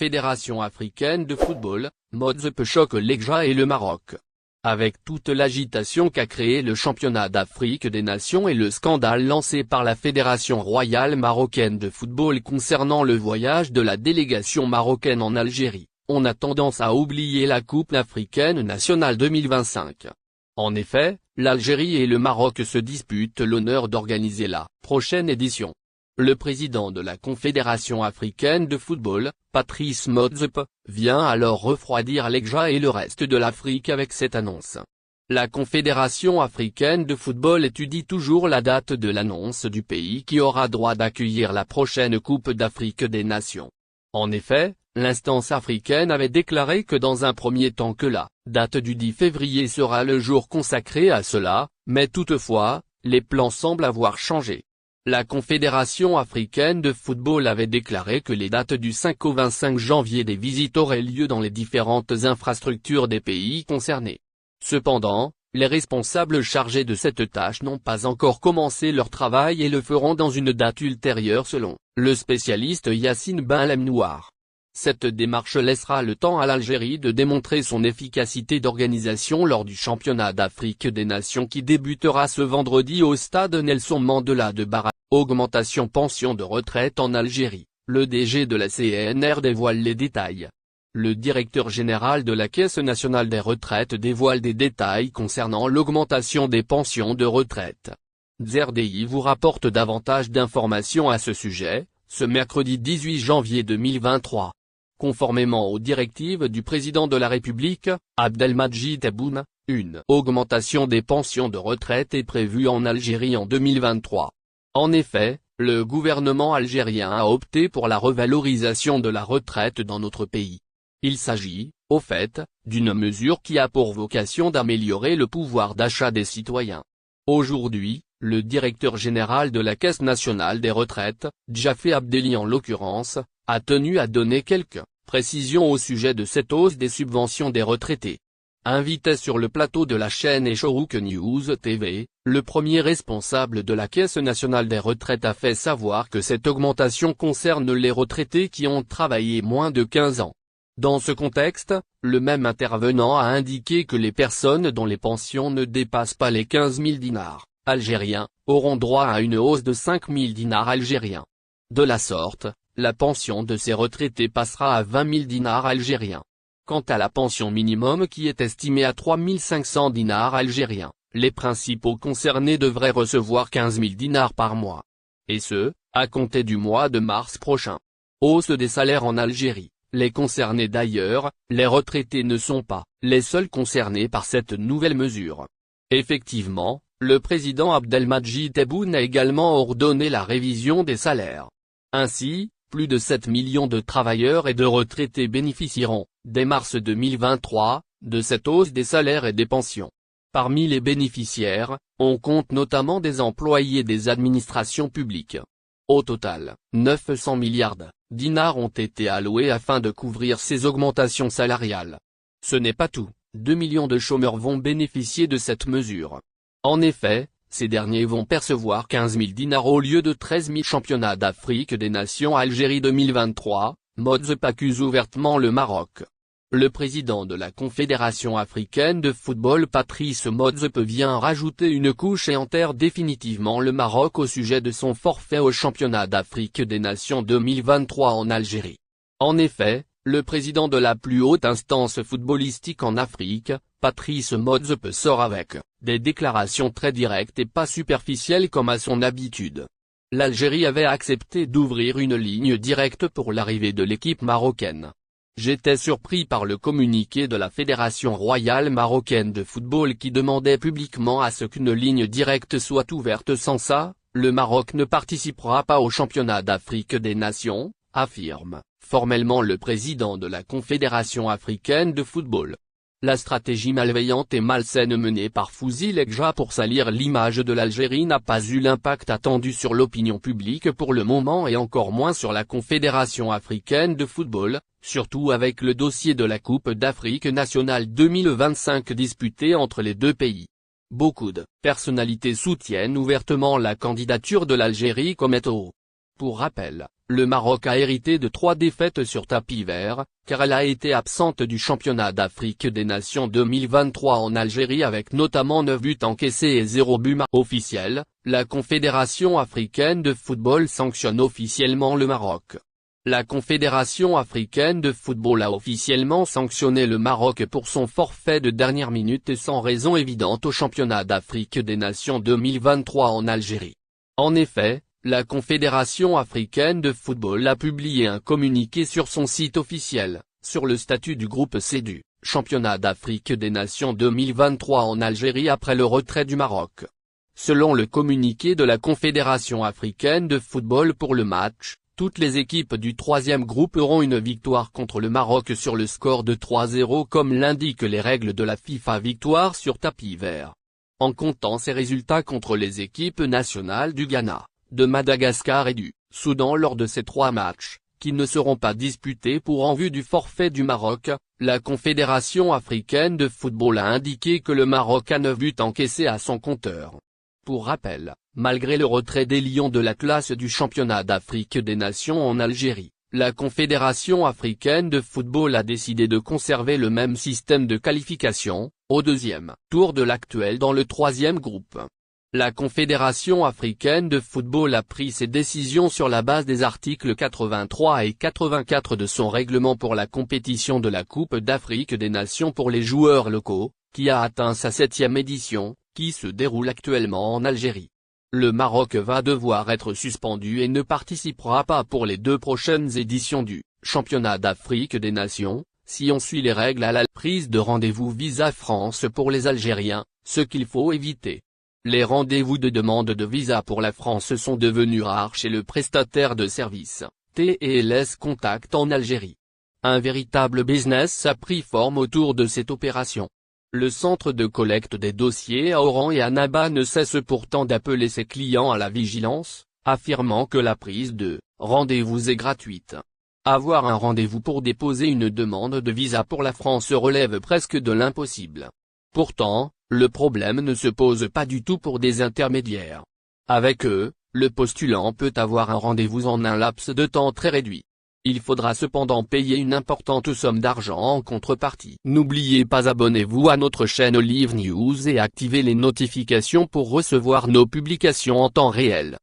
Confédération africaine de football, Motsepe choque l'Égypte et le Maroc. Avec toute l'agitation qu'a créé le championnat d'Afrique des Nations et le scandale lancé par la Fédération royale marocaine de football concernant le voyage de la délégation marocaine en Algérie, on a tendance à oublier la Coupe africaine nationale 2025. En effet, l'Algérie et le Maroc se disputent l'honneur d'organiser la prochaine édition. Le président de la Confédération africaine de football, Patrice Motsepe, vient alors refroidir l'Égypte et le reste de l'Afrique avec cette annonce. La Confédération africaine de football étudie toujours la date de l'annonce du pays qui aura droit d'accueillir la prochaine Coupe d'Afrique des Nations. En effet, l'instance africaine avait déclaré que dans un premier temps que la date du 10 février sera le jour consacré à cela, mais toutefois, les plans semblent avoir changé. La Confédération africaine de football avait déclaré que les dates du 5 au 25 janvier des visites auraient lieu dans les différentes infrastructures des pays concernés. Cependant, les responsables chargés de cette tâche n'ont pas encore commencé leur travail et le feront dans une date ultérieure selon le spécialiste Yassine Ben Lemnouar. Cette démarche laissera le temps à l'Algérie de démontrer son efficacité d'organisation lors du championnat d'Afrique des Nations qui débutera ce vendredi au stade Nelson Mandela de Bara. Augmentation pension de retraite en Algérie, le DG de la CNR dévoile les détails. Le directeur général de la Caisse nationale des retraites dévoile des détails concernant l'augmentation des pensions de retraite. ZRDI vous rapporte davantage d'informations à ce sujet, ce mercredi 18 janvier 2023. Conformément aux directives du président de la République, Abdelmadjid Tebboune, une augmentation des pensions de retraite est prévue en Algérie en 2023. En effet, le gouvernement algérien a opté pour la revalorisation de la retraite dans notre pays. Il s'agit, au fait, d'une mesure qui a pour vocation d'améliorer le pouvoir d'achat des citoyens. Aujourd'hui, le directeur général de la Caisse nationale des retraites, Djafé Abdelli en l'occurrence, a tenu à donner quelques précisions au sujet de cette hausse des subventions des retraités. Invité sur le plateau de la chaîne Echorouk News TV, le premier responsable de la Caisse nationale des retraites a fait savoir que cette augmentation concerne les retraités qui ont travaillé moins de 15 ans. Dans ce contexte, le même intervenant a indiqué que les personnes dont les pensions ne dépassent pas les 15 000 dinars algériens auront droit à une hausse de 5 000 dinars algériens. De la sorte, la pension de ces retraités passera à 20 000 dinars algériens. Quant à la pension minimum qui est estimée à 3 500 dinars algériens, les principaux concernés devraient recevoir 15 000 dinars par mois. Et ce, à compter du mois de mars prochain. Hausse des salaires en Algérie. Les concernés d'ailleurs, les retraités ne sont pas les seuls concernés par cette nouvelle mesure. Effectivement, le président Abdelmadjid Tebboune a également ordonné la révision des salaires. Ainsi, plus de 7 millions de travailleurs et de retraités bénéficieront, dès mars 2023, de cette hausse des salaires et des pensions. Parmi les bénéficiaires, on compte notamment des employés des administrations publiques. Au total, 900 milliards dinars ont été alloués afin de couvrir ces augmentations salariales. Ce n'est pas tout, 2 millions de chômeurs vont bénéficier de cette mesure. En effet, ces derniers vont percevoir 15 000 dinars au lieu de 13 000. Championnat d'Afrique des Nations Algérie 2023, Motsepe accuse ouvertement le Maroc. Le président de la Confédération africaine de football Patrice Motsepe vient rajouter une couche et enterre définitivement le Maroc au sujet de son forfait au championnat d'Afrique des Nations 2023 en Algérie. En effet, le président de la plus haute instance footballistique en Afrique, Patrice Motsepe sort avec des déclarations très directes et pas superficielles comme à son habitude. L'Algérie avait accepté d'ouvrir une ligne directe pour l'arrivée de l'équipe marocaine. J'étais surpris par le communiqué de la Fédération royale marocaine de football qui demandait publiquement à ce qu'une ligne directe soit ouverte. Sans ça, le Maroc ne participera pas au championnat d'Afrique des Nations, affirme formellement le président de la Confédération africaine de football. La stratégie malveillante et malsaine menée par Fouzi Lekja pour salir l'image de l'Algérie n'a pas eu l'impact attendu sur l'opinion publique pour le moment et encore moins sur la Confédération africaine de football, surtout avec le dossier de la Coupe d'Afrique nationale 2025 disputée entre les deux pays. Beaucoup de personnalités soutiennent ouvertement la candidature de l'Algérie comme étant Pour rappel, le Maroc a hérité de 3 défaites sur tapis vert, car elle a été absente du championnat d'Afrique des Nations 2023 en Algérie avec notamment 9 buts encaissés et 0 but officiel. La Confédération africaine de football sanctionne officiellement le Maroc. La Confédération africaine de football a officiellement sanctionné le Maroc pour son forfait de dernière minute et sans raison évidente au championnat d'Afrique des Nations 2023 en Algérie. En effet, la Confédération africaine de football a publié un communiqué sur son site officiel, sur le statut du groupe C du championnat d'Afrique des Nations 2023 en Algérie après le retrait du Maroc. Selon le communiqué de la Confédération africaine de football pour le match, toutes les équipes du 3e groupe auront une victoire contre le Maroc sur le score de 3-0 comme l'indiquent les règles de la FIFA, victoire sur tapis vert. En comptant ces résultats contre les équipes nationales du Ghana, de Madagascar et du Soudan lors de ces 3 matchs, qui ne seront pas disputés en vue du forfait du Maroc, la Confédération africaine de football a indiqué que le Maroc a 9 buts encaissés à son compteur. Pour rappel, malgré le retrait des Lions de la classe du championnat d'Afrique des Nations en Algérie, la Confédération africaine de football a décidé de conserver le même système de qualification, au 2e tour de l'actuel dans le 3e groupe. La Confédération africaine de football a pris ses décisions sur la base des articles 83 et 84 de son règlement pour la compétition de la Coupe d'Afrique des Nations pour les joueurs locaux, qui a atteint sa 7e édition, qui se déroule actuellement en Algérie. Le Maroc va devoir être suspendu et ne participera pas pour les 2 prochaines éditions du championnat d'Afrique des Nations, si on suit les règles à la prise de rendez-vous Visa France pour les Algériens, ce qu'il faut éviter. Les rendez-vous de demande de visa pour la France sont devenus rares chez le prestataire de services, TLS Contact en Algérie. Un véritable business a pris forme autour de cette opération. Le centre de collecte des dossiers à Oran et à Naba ne cesse pourtant d'appeler ses clients à la vigilance, affirmant que la prise de rendez-vous est gratuite. Avoir un rendez-vous pour déposer une demande de visa pour la France relève presque de l'impossible. Pourtant, le problème ne se pose pas du tout pour des intermédiaires. Avec eux, le postulant peut avoir un rendez-vous en un laps de temps très réduit. Il faudra cependant payer une importante somme d'argent en contrepartie. N'oubliez pas, abonnez-vous à notre chaîne Olive News et activez les notifications pour recevoir nos publications en temps réel.